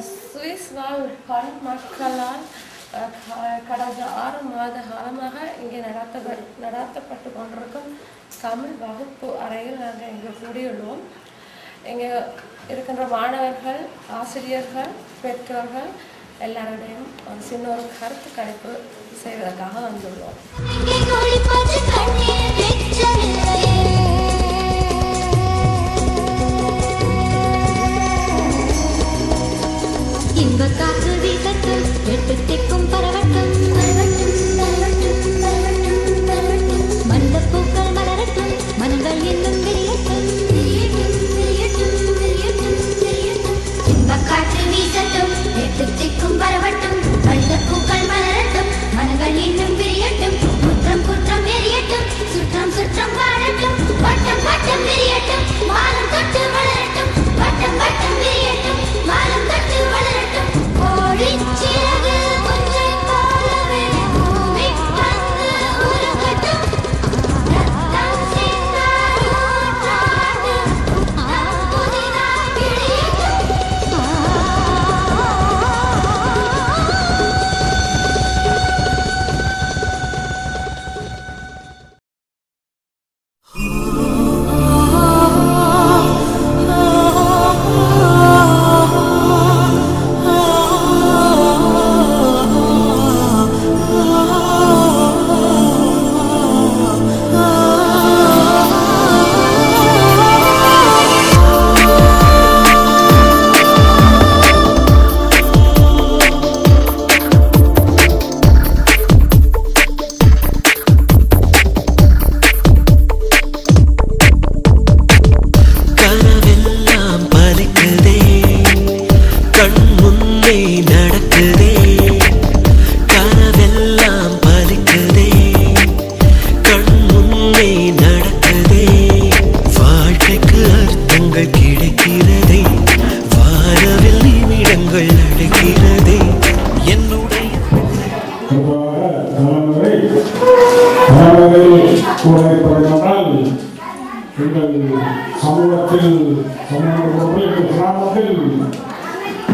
Swiss வாழ் பண் மக்களால் கடந்த 6 மாத காலமாக இங்கே நடாத்தப்பட்டு கொண்டிருக்கும் தமிழ் வகுப்பு அறையில் நாங்கள் இங்கே கூடியுள்ளோம். இங்கே இருக்கின்ற மாணவர்கள், ஆசிரியர்கள், பெற்றோர்கள் எல்லாருடையும் ஒரு சின்ன ஒரு கருத்து கணிப்பு செய்வதற்காக வந்துள்ளோம். காற்று வீசட்டும், எட்டு திக்கும் பரவட்டும், மனித பூக்கள் மலரட்டும், மனங்கள் இன்னும் விரியட்டும். காற்று வீசட்டும், எட்டு திக்கும் பரவட்டும், மனித பூக்கள் மலரட்டும், மனங்கள் இன்னும் விரியட்டும். குற்றம் குற்றம் எரியட்டும், சுற்றம் சுற்றம் வாழட்டும், வட்டம் வட்டம் விரியட்டும், மானம் தொட்டு வளரட்டும், வட்டம் வட்டம் விரியட்டும், மானம் தொட்டு வளரட்டும். சிறகு ஒன்றை போலவே பூமி வந்து உருகட்டும். ரத்தம் சிந்தார் ஊற்றாது நம் புதிதாய் விழியட்டும்.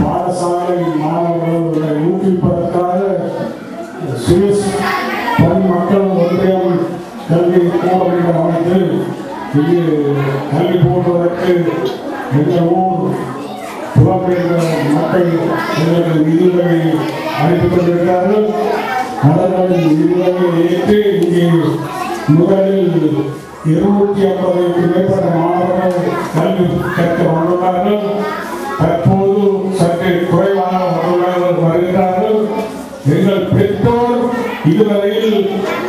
பாடசாலை மாணவர்களை ஊக்குவிப்பதற்காக சுவிஸ் பண் மக்கள் ஒன்றியம் கல்வி கூடம் அமைத்து இங்கு கல்வி போடுவதற்கு எங்கள் ஊர் புலம்பெயர்ந்த மக்கள் எங்களுக்கு நிதியுதவி அளித்துக் கொண்டிருக்கிறார்கள். அவர்களின் நிதியுதவியை ஏற்று இங்கே முதலில் 250க்கும் மேற்பட்ட மாணவர்கள் கல்வி கற்க வந்துள்ளார்கள். தற்போது சற்று குறைவான மாணவர்கள் வருகிறார்கள். எங்கள் பெற்றோர் இதுவரையில்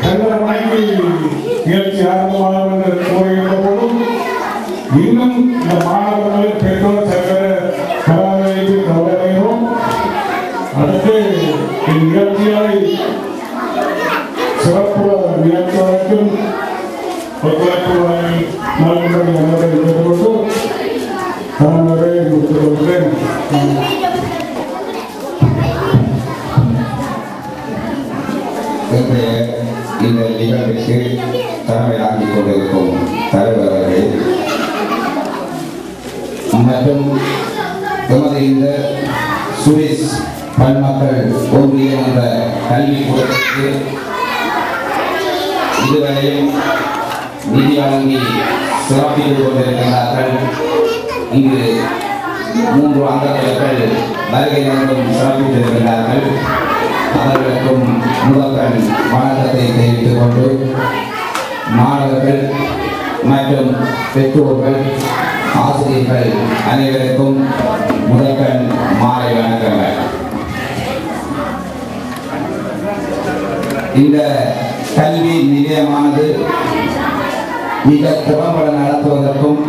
2:30 மணிக்கு நிகழ்ச்சி ஆரம்பமாகும் என்று கூறுகின்ற போதும் இன்னும் இந்த மாணவர்களை பெற்றோர் சென்ற கலாவைக்கு கவலையும் அடுத்து இந்நிகழ்ச்சியை சிறப்பு நிகழ்ச்சிக்கும் ஒத்துழைப்பு நல்கும்படி என்பதை கேட்டுக்கொண்டு தலைமுறை முடித்துக் கொள்கிறேன். இந்த நிகழ்வுக்கு தலைமையாகிக் கொண்டிருக்கும் தலைவர்கள் மற்றும் எமது இந்த சுவிஸ் பன்மக்கள் ஒன்றியம் என்ற கல்விக்கூடத்திற்கு இதுவரையும் நிதி வழங்கி சிறப்பித்து கொண்டிருக்கிறார்கள். இங்கு 3 அங்கத்தவர்கள் வருகை தந்தும் சிறப்பித்திருக்கிறார்கள். அவர்களுக்கும் முதல்வன் வணக்கத்தை தெரிவித்துக் கொண்டு மாணவர்கள் மற்றும் பெற்றோர்கள், ஆசிரியர்கள் அனைவருக்கும் முதல்வன் மாலை வணக்கங்கள். இந்த கல்வி நிலையமானது மிக திறம்பட நடத்துவதற்கும்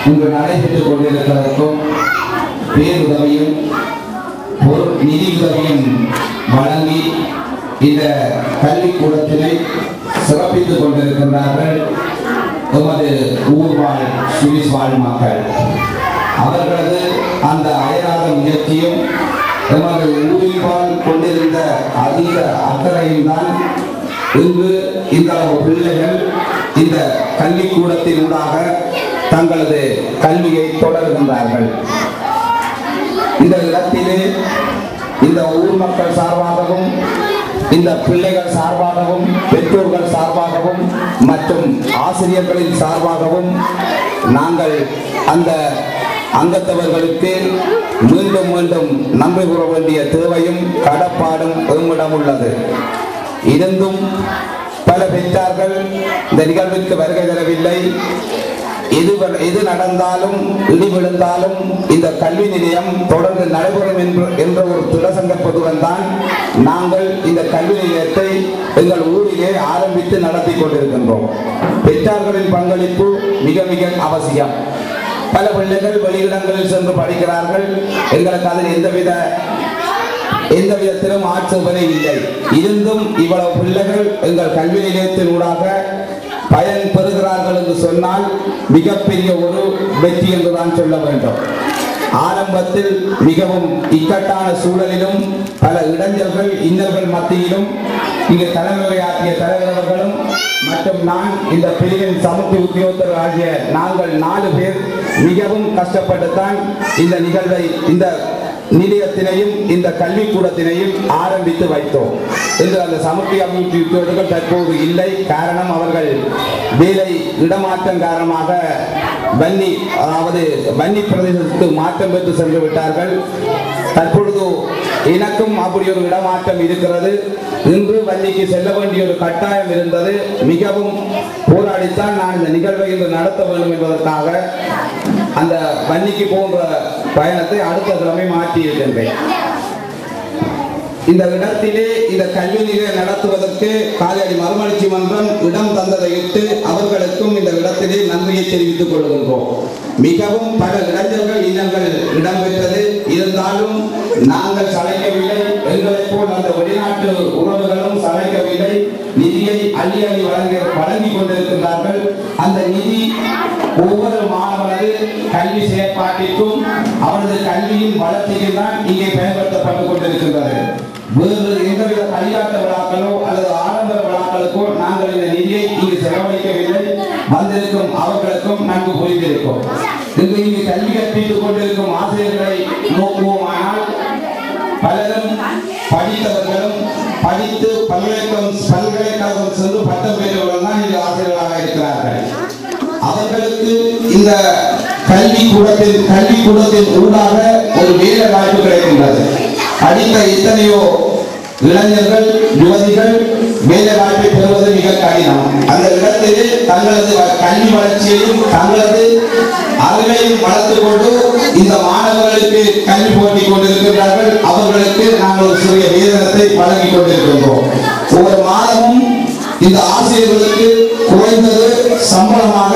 இங்கு நடைபெற்றுக் கொண்டிருப்பதற்கும் பேருதவியும் நிதியுதவியும் வழங்கி இந்த கல்விக்கூடத்தினை சிறப்பித்துக் கொண்டிருக்கின்றார்கள் எமது ஊர்வாழ் சுவிஸ் வாழ் மக்கள். அவர்களது அந்த அயராத முயற்சியும் எமது ஊரில் கொண்டிருந்த அதிக அக்கறையும் தான் இன்று இந்த பிள்ளைகள் இந்த கல்விக்கூடத்தினூடாக தங்களது கல்வியை தொடர்கின்றார்கள். இந்த இடத்திலே இந்த ஊர் மக்கள் சார்பாகவும் இந்த பிள்ளைகள் சார்பாகவும் பெற்றோர்கள் சார்பாகவும் மற்றும் ஆசிரியர்களின் சார்பாகவும் நாங்கள் அந்த அங்கத்தவர்களுக்கு மீண்டும் மீண்டும் நன்றி கூற வேண்டிய தேவையும் கடப்பாடும் எம்மிடம் உள்ளது. இருந்தும் பல பெற்றார்கள் இந்த நிகழ்விற்கு வருகை தரவில்லை. எது நடந்தாலும் இடி விழுந்தாலும் இந்த கல்வி நிலையம் தொடர்ந்து நடைபெறும் என்ற ஒரு திட சங்கல்பத்துடன் தான் நாங்கள் இந்த கல்வி நிலையத்தை எங்கள் ஊரிலே ஆரம்பித்து நடத்தி கொண்டிருக்கின்றோம். பெற்றார்களின் பங்களிப்பு மிக மிக அவசியம். பல பிள்ளைகள் வெளியிடங்களில் சென்று படிக்கிறார்கள். எங்களுக்கு அதில் எந்த விதத்திலும் ஆட்சேபனை இல்லை. இருந்தும் இவ்வளவு பிள்ளைகள் எங்கள் கல்வி நிலையத்தின் ஊடாக பயன் பெறுகிறார்கள் என்று சொன்னால் மிகப்பெரிய ஒரு வெற்றி என்றுதான் சொல்ல வேண்டும். ஆரம்பத்தில் மிகவும் இக்கட்டான சூழலிலும் பல இடைஞ்சல்கள் இன்னல்கள் மத்தியிலும் இங்கு தலைமையாற்றிய தலைவர்களும் மற்றும் நான் இந்த பிரிவின் சமூக உத்தியோகத்தர் ஆகிய நாங்கள் 4 பேர் மிகவும் கஷ்டப்பட்டுத்தான் இந்த நிகழ்வை இந்த நிலையத்தினையும் இந்த கல்விக்கூடத்தினையும் ஆரம்பித்து வைத்தோம் என்று அந்த சமூக அபிவிருத்தி உத்தியோகர்கள் தற்போது இல்லை. காரணம் அவர்கள் வேலை இடமாற்றம் காரணமாக வன்னி பிரதேசத்துக்கு மாற்றம் பெற்று சென்று விட்டார்கள். தற்பொழுது எனக்கும் அப்படி ஒரு இடமாற்றம் இருக்கிறது. இன்று வன்னிக்கு செல்ல வேண்டிய ஒரு கட்டாயம் இருந்தது. மிகவும் போராடித்தான் நான் இந்த நிகழ்வை இன்று நடத்த வேண்டும் என்பதற்காக அந்த வன்னிக்கு போன்ற பயணத்தை அடுத்த கிழமை மாற்றி இருக்கின்றேன். இந்த இடத்திலே இந்த கல்வி நிலையம் நடத்துவதற்கு காலையடி மறுமலர்ச்சி மன்றம் இடம் தந்ததையிட்டு அவர்களுக்கும் இந்த இடத்திலே நன்றியை தெரிவித்துக் கொள்கின்றோம். மிகவும் பல இளைஞர்கள் இன்னங்கள் இடம்பெற்றது. இருந்தாலும் நாங்கள் சளைக்கவில்லை. எங்களைப் போல் அந்த வெளிநாட்டு உறவுகளும் சளைக்கவில்லை. நிதியை அள்ளி வழங்கி கொண்டிருக்கின்றார்கள். அந்த நிதி ஒவ்வொரு மாணவரது கல்வி செயற்பாட்டிற்கும் அவரது கல்வியின் வளர்ச்சிக்கு தான் இங்கே பயன்படுத்தப்பட்டுக் கொண்டிருக்கின்றது. வேறு எந்தவித கையாட்ட விழாக்களோ அல்லது ஆடம்பர விழாக்களுக்கோ நாங்கள் இந்த நிதியை இங்கு செலவழிக்கவில்லை. வந்திருக்கும் அவர்களுக்கும் நன்கு புரிந்திருக்கும். இங்கு கல்வி கற்பித்துக் கொண்டிருக்கும் ஆசிரியர்களை நோக்குவோமானால் பலரும் படித்தவர்களும் படித்து பல்கலைக்கழகம் சென்று பட்டம் பெற்றவர்கள் தான் இங்கு ஆசிரியர்களாக இருக்கிறார்கள். அவர்களுக்கு இந்த கல்விக்கூடத்தின் ஊடாக ஒரு வேலை வாய்ப்பு கிடைக்கின்றது. படித்த எத்தனையோ இளைஞர்கள் யுவதிகள் வேலை வாய்ப்பை பெறுவது மிக கடினம். அந்த இடத்திலே தங்களது கல்வி வளர்ச்சியையும் தங்களது அறிவையும் வளர்த்துக் கொண்டு இந்த மாணவர்களுக்கு கல்வி போட்டிக் கொண்டிருக்கிறார்கள். அவர்களுக்கு நாங்கள் ஒரு சிறிய வேதனத்தை வழங்கிக் கொண்டிருக்கின்றோம். ஒவ்வொரு மாதமும் இந்த ஆசிரியர்களுக்கு குறைந்தது சம்பளமாக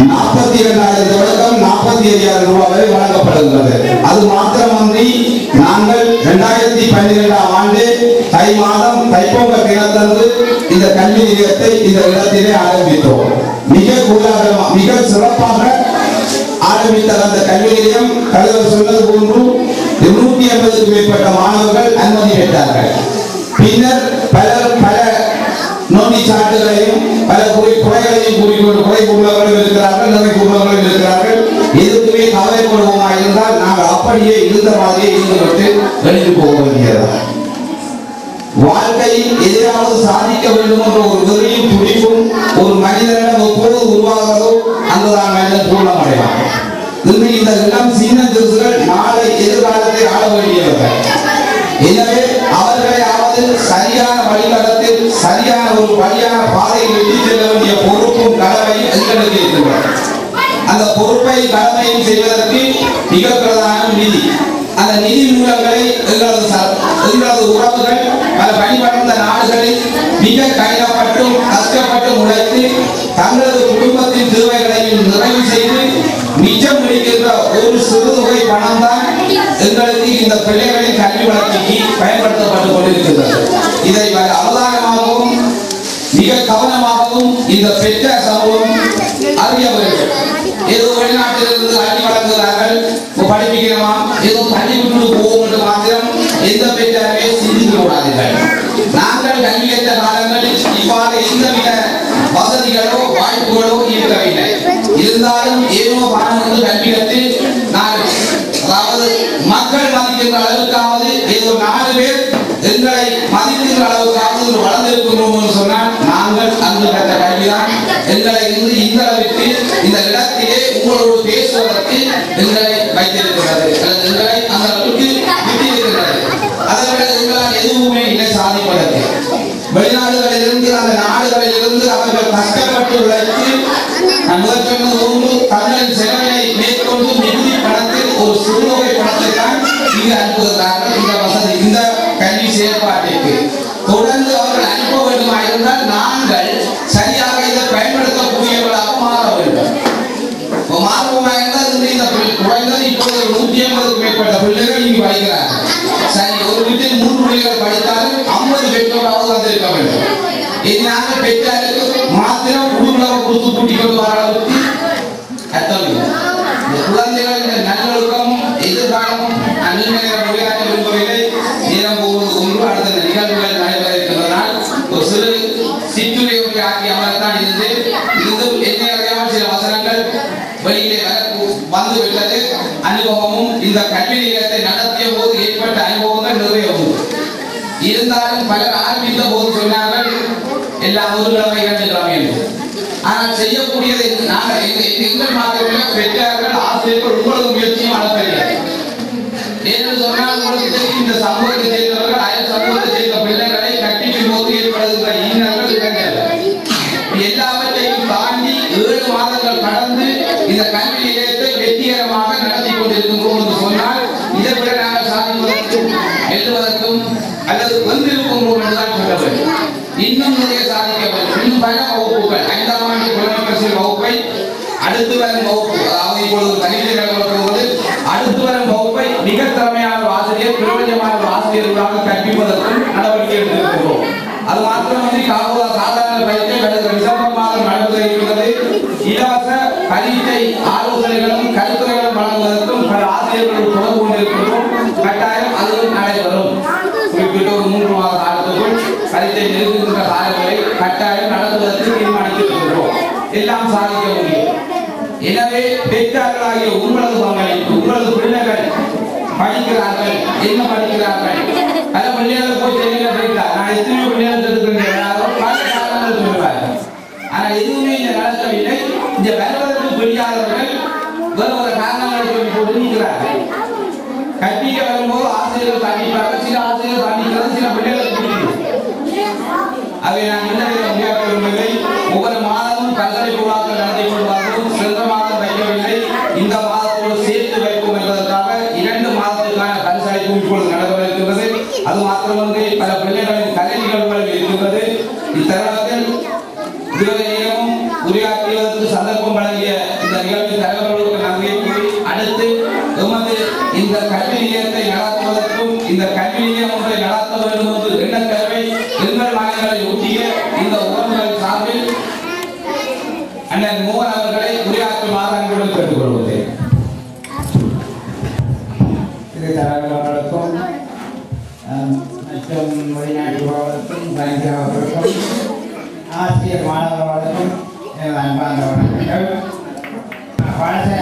42,000 தொடக்கம் 45,000 ரூபாய் வரை வழங்கப்படுகிறது. அது மாத்திரமன்றி நாங்கள் 2012ஆம் ஆண்டு தை மாதம் தைப்பொங்கல் தினத்தன்று இந்த கல்வி நிலையத்தை இந்த இடத்திலே ஆரம்பித்தோம். மிக சிறப்பாக ஆரம்பித்த அந்த கல்வி நிலையம் தலைவர் சொன்னது போன்று 250க்கும் மேற்பட்ட மாணவர்கள் அனுமதி பெற்றார்கள். பின்னர் பல நோண்டி சாட்டுகளையும் பல குறைகளையும் கூறிக்கொண்டு குறை கூறுபவர்களும் இருக்கிறார்கள், நிறை கூறுபவர்களும் இருக்கிறார்கள். எதுக்குமே கவலைப்படுவோமா இருந்தால் நாங்கள் அப்படியே இருந்த மாதிரியே இருந்துவிட்டு வெளியே போக வேண்டியது. வாழ்க்கையில் எதிராவது சாதிக்க வேண்டும் என்ற ஒரு வெறியும் துடிப்பும் ஒரு மனிதனிடம் எப்போது உருவாகிறதோ அங்குதான் மனிதன் பூர்ணமடைவான். இன்று இந்த இளம் சின்ன திருசுகள் நாளை எதிர்காலத்தை ஆள வேண்டியவர்கள். எனவே அவர்களையாவது சரியான வழிகாலத்தில் சரியான ஒரு வழியான பாதையில் வெற்றி செல்ல வேண்டிய பொறுப்பும் கடமையும் எங்களுக்கு இருக்கிறது. அந்த பொறுப்பை கடமையும் செய்வதற்கு மிக பிரதான நிதி. அந்த நிதி மூலங்களை எங்களது உறவுகள் பல பணிபடுத்த நாடுகளில் மிக கடினப்பட்டும் கஷ்டப்பட்டும் உழைத்து தங்களது குடும்பத்தின் தேவைகளையும் நிறைவு செய்து மிச்சம் கிடைக்கின்ற ஒரு சிறு தொகை பணம் தான் எங்களுக்கு இந்த பிள்ளைகளின் கல்வி வளர்ச்சிக்கு பயன்படுத்தப்பட்டுக் கொண்டிருக்கின்றது. இதை அவதானமாகவும் மிக கவனமாகவும் இந்த பெற்ற சமூகம் அறிய வேண்டும். ஏதோ வெளிநாட்டிலிருந்து அள்ளி வழங்குகிறார்கள், படிப்பிக்கிறோமா, ஏதோ தள்ளி விட்டு போவோம் என்று மாத்திரம் எந்த பெற்றாரே சிந்தித்து கூடாதீர்கள். நாங்கள் கல்வி கற்ற காலங்களில் இவ்வாறு எந்தவித வசதிகளோ வாய்ப்புகளோ இருக்கவில்லை. இருந்தாலும் ஏதோ பணம் வந்து கல்வி கற்று நான் அதாவது இருக்கின்றோம் சொன்னால் நாங்கள் அங்கு கற்ற கல்விதான் எங்களை இருந்து இந்த அளவிற்கு இந்த இடத்திலே உங்களோடு பேசுவதற்கு எங்களை வைத்திருக்கிறது அல்லது எங்களை அந்த அளவுக்கு விட்டிருக்கிறது. அதை விட எங்களால் எதுவுமே இல்லை சாதிப்பதற்கு. வெளிநாடுகளிலிருந்து அந்த நாடுகளிலிருந்து அவர்கள் கஷ்டப்பட்டு உழைத்து முதல் சொன்னது ஒன்று தங்களின் செலவினை மேற்கொண்டு மிகுதி பணத்தில் ஒரு சிறுநோய் பணத்தை தான் இங்கு அனுப்புகிறார்கள். இந்த வசதி இந்த கல்வி செயற்பாட்டிற்கு தொடர்ந்து அவர்கள் அனுப்ப வேண்டுமா இருந்தால் நாங்கள் சரியாக இதை பயன்படுத்தக்கூடியவர்களாக மாற வேண்டும். மாறுவமாக இருந்தால் இந்த குறைந்தது இப்போது 150க்கும் மேற்பட்ட பிள்ளைகள் இங்கு படிக்கிறார்கள். சரி, ஒரு வீட்டில் 3 பிள்ளைகள் படித்தாலும் 50 பெற்றோராவது வந்திருக்க வேண்டும். இதனால பெற்றாருக்கு மாத்திரம் குடும்பம் கொடுத்து கூட்டிக் கொண்டு வர அளவுக்கு அர்த்தம் இல்லை. குழந்தைகளின் நல்லொழுக்கமும் எதிர்காலமும் விளையாட்டு விரும்பவில்லை. நேரம் போவது ஒன்று அடுத்த நிகழ்வுகள் நடைபெற இருக்கின்றனால் ஒரு சிறு சிற்றுரை ஆக்கியமாகத்தான் இருந்து என்ன சில வசனங்கள் வெளியிலே வந்து விட்டது. அனுபவமும் இந்த கல்வி நிலையத்தை நடத்திய போது ஏற்பட்ட அனுபவங்கள் நிறைய உண்டு. இருந்தாலும் பலர் ஆரம்பித்த போது சொன்னார்கள் எல்லாம் ஒரு கிழமை 2 கிழமை என்று. ஆனால் செய்யக்கூடியதை நாங்கள் எங்கள் மாத்திரமே பெற்றார்கள் ஆசிரியர்கள் உங்களது முயற்சியும் அளப்பதில்லை. என்று சொன்னால் உங்களுக்கு இந்த சமூகத்தை சேர்ந்தவர்கள் அயல் சமூகத்தை சேர்ந்த பிள்ளைகளை கட்டிக்கும் போது ஏற்படுகின்ற இன்னல்கள் எல்லாவற்றையும் தாண்டி 7 மாதங்கள் கடந்து இந்த கல்வி நிலையத்தை வெற்றிகரமாக நடத்தி கொண்டிருக்கின்றோம் என்று சொன்னால் இதை விட நாங்கள் சாதிப்பதற்கும் எழுதுவதற்கும் அல்லது வந்திருக்கின்றோம் என்றுதான் சொல்ல வேண்டும். இன்னும் நிறைய சாதிக்க வேண்டும். இன்னும் பல வகுப்புகள் 5ஆம் ஆண்டு புலமைப்பரிசில் வகுப்பை அடுத்து வரும் வகுப்பு, அதாவது இப்பொழுது கல்வி போது அடுத்து வரும் வகுப்பை மிக திறமையான ஆசிரியர் பிரபஞ்சமான ஆசிரியர்களாக கற்பிப்பதற்கும் நடவடிக்கை எடுத்திருக்கிறோம். அது மாத்திரமன்றி காவலா சாதாரண பயிற்சி விசம்பமாக நடந்திருக்கிறது. இலவச பரீட்சை ஆலோசனைகளும் கருத்துரைகளும் வழங்குவதற்கும் பல ஆசிரியர்கள் தொடர்பு கொண்டிருக்கிறோம். கட்டாயம் அதுவும் நடைபெறும். குறிப்பிட்ட ஒரு 3 மாத காலத்துக்குள் பரீட்சை நெருங்குகின்ற காலங்களை கட்டாயம் நடத்துவதற்கு தீர்மானித்திருக்கிறோம். எல்லாம் சாதிக்க முடியும். எனவே பெற்றார்களாகிய உங்களது பங்களிப்பு, உங்களது பிள்ளைகள் படிக்கிறார்கள், என்ன படிக்கிறார்கள், பல பிள்ளைகளை போய் தெரிவிக்கிறார். நான் எத்தனையோ பிள்ளைகள் எடுத்துக்கிறேன் பல காரணங்கள் சொல்லுவார்கள். ஆனால் எதுவுமே இங்க நடக்கவில்லை. இந்த வருவதற்கு தெரியாதவர்கள் வேறு ஒரு காரணங்களை சொல்லி போட்டு நிற்கிறார்கள். கற்பிக்க வரும்போது ஆசிரியர்கள் தண்டிப்பார்கள், சில ஆசிரியர்கள் தண்டிக்கிறது, சில பிள்ளைகள் பிடிக்கிறது. அதை நான் விரும்பவில்லை. ஒவ்வொரு மாதமும் கல்வி விழாக்கள் நடத்தி கொள்வார்கள். சென்ற மாதம் வைக்கவில்லை, இந்த மாதத்தோடு சேர்த்து வைப்போம் என்பதற்காக 2 மாதத்துக்கான பரிசளிப்பு இப்பொழுது நடைபெற இருக்கின்றது. அது மாத்திரமன்றி பல பிள்ளைகளின் கலை நிகழ்வுகள் இருக்கின்றது. இத்தருணத்தில் இதுவரை நேரமும் உரையாற்றுவதற்கு சந்தர்ப்பம் வழங்கிய இந்த நிகழ்ச்சி தலைவர்களுக்கு நன்றியை கூறி அடுத்து எமது இந்த கல்வி நிலையத்தை நடத்துவதற்கும் இந்த கல்வி நிலையம் ஒன்றை நடத்த வேண்டும் என்று எண்ணக்கருவை எங்கள் மாநிலங்களை ஒட்டிய இந்த உறவுகள் சார்பில் அண்ணன் மோகன் அவர்களை உரையாற்றுமாறு அன்புடன் கேட்டுக்கொள்வது. இதை தலைவர்களுக்கும் மற்றும் வெளிநாட்டுவர்களுக்கும் அவர்களுக்கும் ஆசிரியர் மாணவர்களுக்கும் அன்பான வணக்கங்கள். பாடசாலை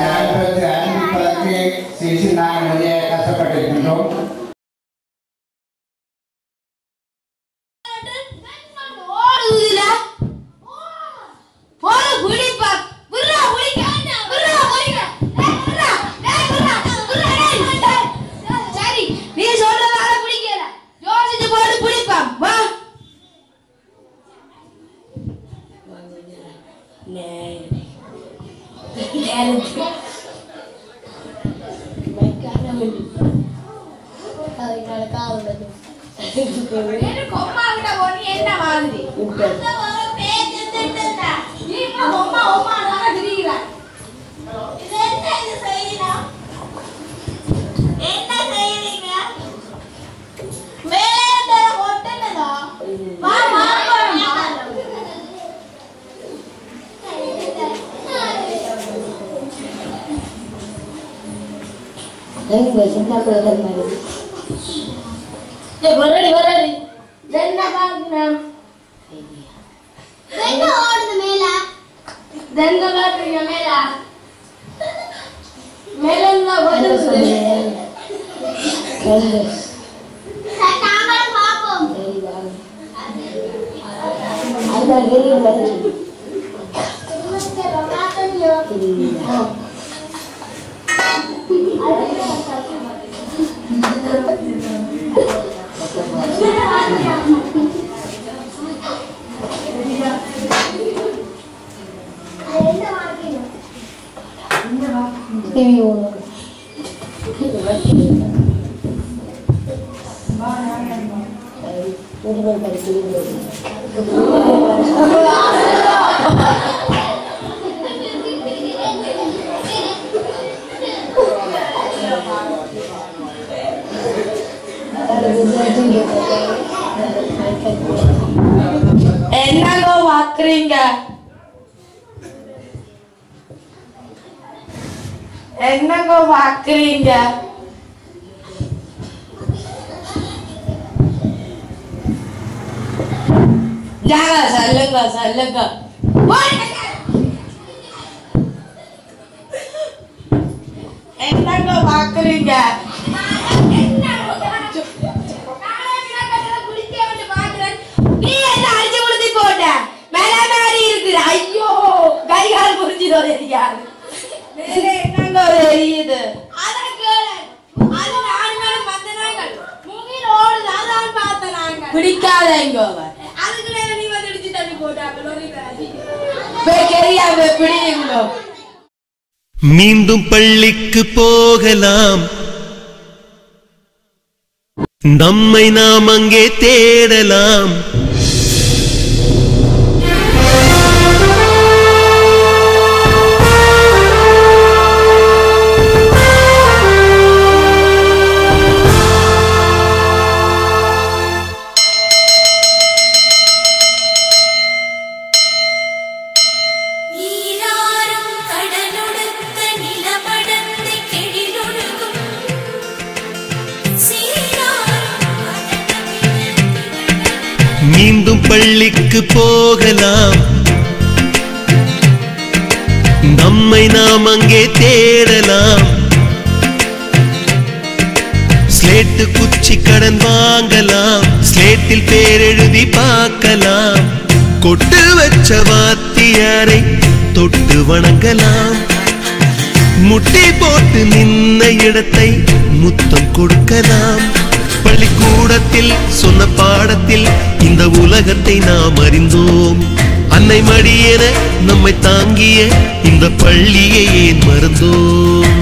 ஆரம்பிப்பதற்கு சிறிது நாங்கள் நிறைய கஷ்டப்பட்டிருக்கின்றோம். என்னங்கோ வாக்குறீங்க? என்னங்கோ வாக்குறீங்க? சொல்லுங்க சொல்லுங்க. என்னங்கோ வாக்குறீங்க? ஐயோ கைகால் புரிஞ்சிதோ தெரியாது. என்னங்க தெரியுது? பிடிக்காதங்க மீண்டும் பள்ளிக்கு போகலாம், நம்மை நாம் அங்கே தேடலாம். மீண்டும் பள்ளிக்கு போகலாம், நம்மை நாம் அங்கே தேடலாம். ஸ்லேட்டு குச்சி கடன் வாங்கலாம், ஸ்லேட்டில் பேர் எழுதி பார்க்கலாம். கொட்டு வச்ச வாத்தியாரை தொட்டு வணங்கலாம். முட்டி போட்டு நின்ன இடத்தை முத்தம் கொடுக்கலாம். பள்ளிக்கூடத்தில் சொன்ன பாடத்தில் இந்த உலகத்தை நாம் அறிந்தோம். அன்னை மடியென நம்மை தாங்கிய இந்த பள்ளியை ஏன் மறந்தோம்?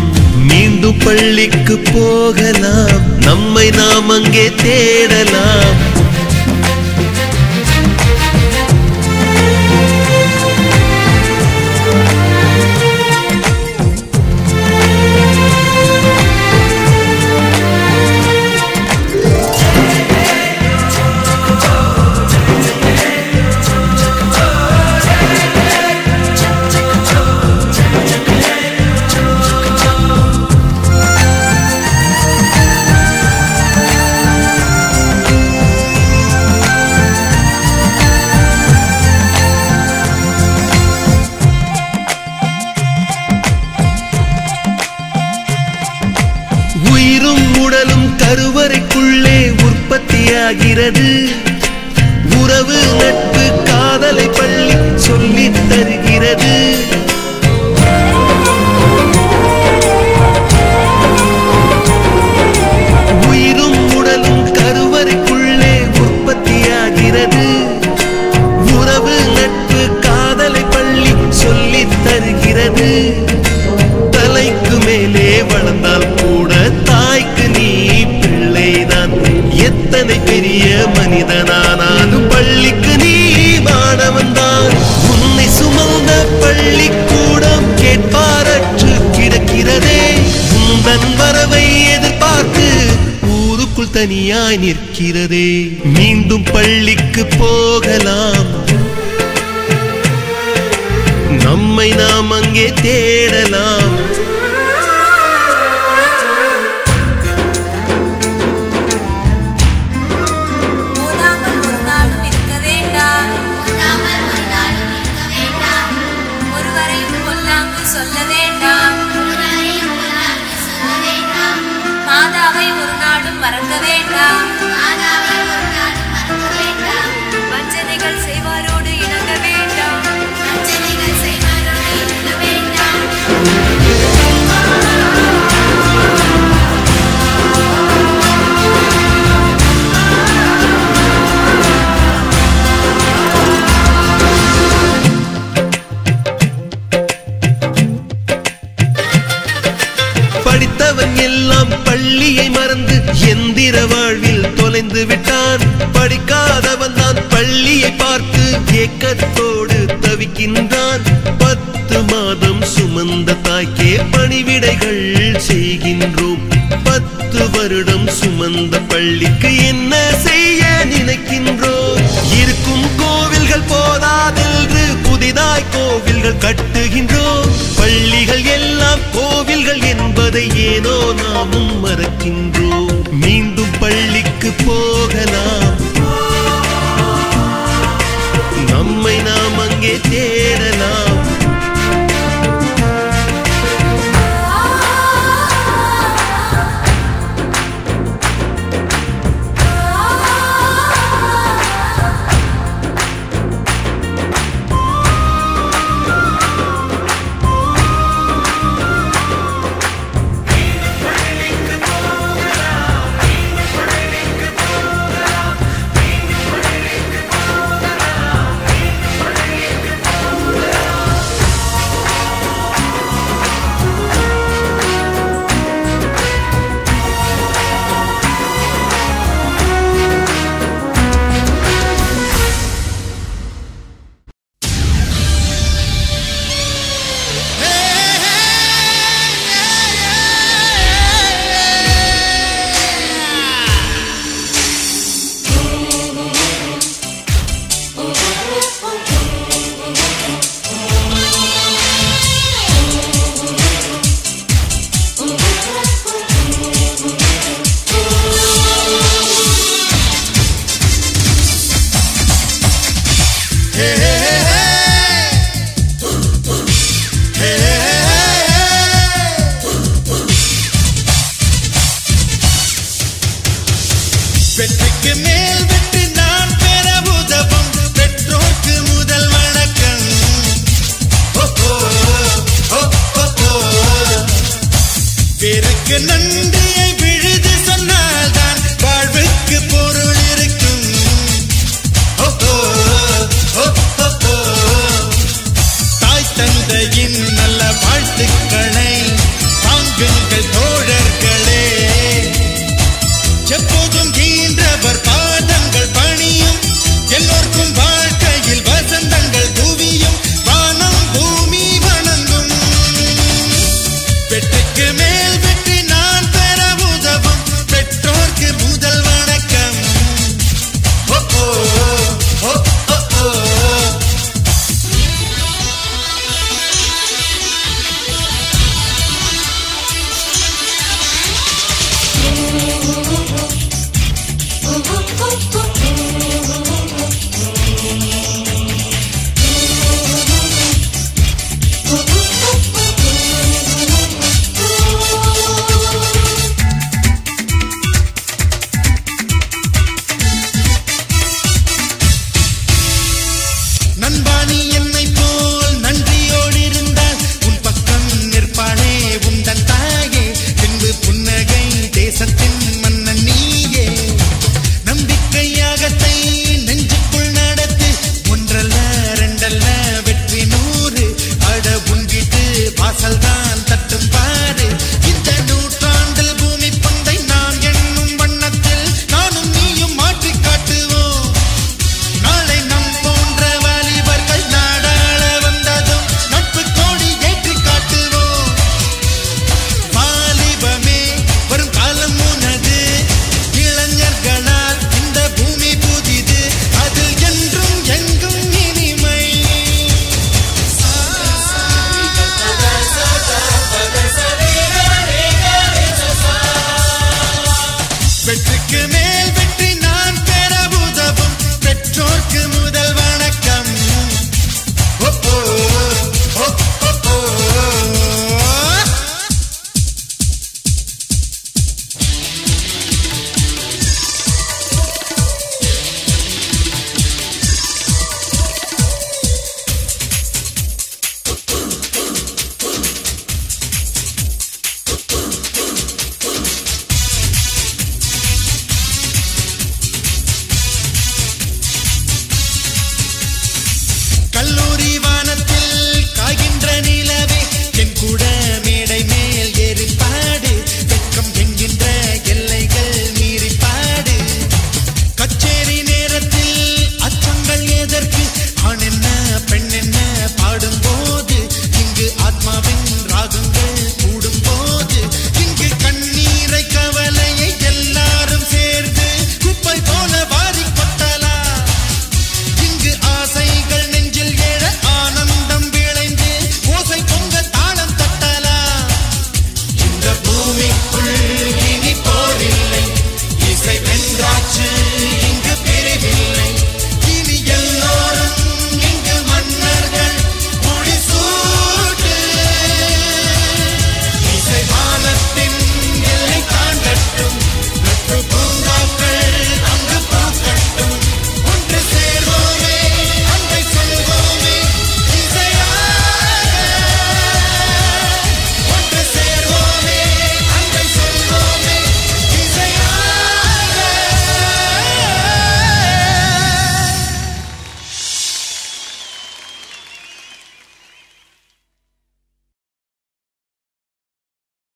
மீண்டும் பள்ளிக்கு போகலாம், நம்மை நாம் அங்கே தேடலாம். கருவறைக்குள்ளே உற்பத்தியாகிறது. உறவு நட்பு காதலை பள்ளி சொல்லித் தருகிறது. உயிரும் உடலும் கருவறைக்குள்ளே உற்பத்தியாகிறது. உறவு நட்பு காதலை பள்ளி சொல்லித் தருகிறது. தலைக்கு மேலே வளர்ந்தால் கூட தாய்க்கு நீ பிள்ளைதான். எத்தனை பெரிய மனிதனானாலும் பள்ளிக்கு நீ மாணவன்தான். உன்னை சுமந்த பள்ளிக்கூடம் கேட்பாரற்று கிடக்கிறதே. உந்தன் வரவை எதிர்பார்த்து ஊருக்குள் தனியாய் நிற்கிறதே. மீண்டும் பள்ளிக்கு போகலாம், நம்மை நாம் அங்கே தேடலாம். மாதாவை ஒரு நாளும் மறக்க வேண்டாம். வஞ்சனைகள் செய்வாரோடு இணங்க சுமந்து விட்டான். படிக்காதவன் தான் பள்ளியை பார்த்து ஏக்கத்தோடு தவிக்கின்றான். 10 மாதம் சுமந்த தாய்க்கே பணிவிடைகள் செய்கின்றோம். 10 வருடம் சுமந்த பள்ளிக்கு என்ன செய்ய நினைக்கின்றோம்? இருக்கும் கோவில்கள் போதாதென்று புதிதாய் கோவில்கள் கட்டுகின்றோம். பள்ளிகள் எல்லாம் கோவில்கள் என்பதை ஏனோ நாமும் மறக்கின்றோம். மீண்டும் பள்ளிக்கு போகலாம், நம்மை நாம் அங்கே தேடலாம். வெற்றிக்கு மேல் வெற்றி நான் பெற உதவும் பெற்றோர்க்கு முதல் வணக்கம். பேருக்கு நன்றியை விழுது சொன்னால்தான் வாழ்வுக்கு பொருள் இருக்கும். தாய் தந்தையின் நல்ல வாழ்த்துக்களை தாங்குங்கள் தோழர்களே. எப்போதும் ஈன்றவர் பாதங்கள் பணியும் எல்லோருக்கும்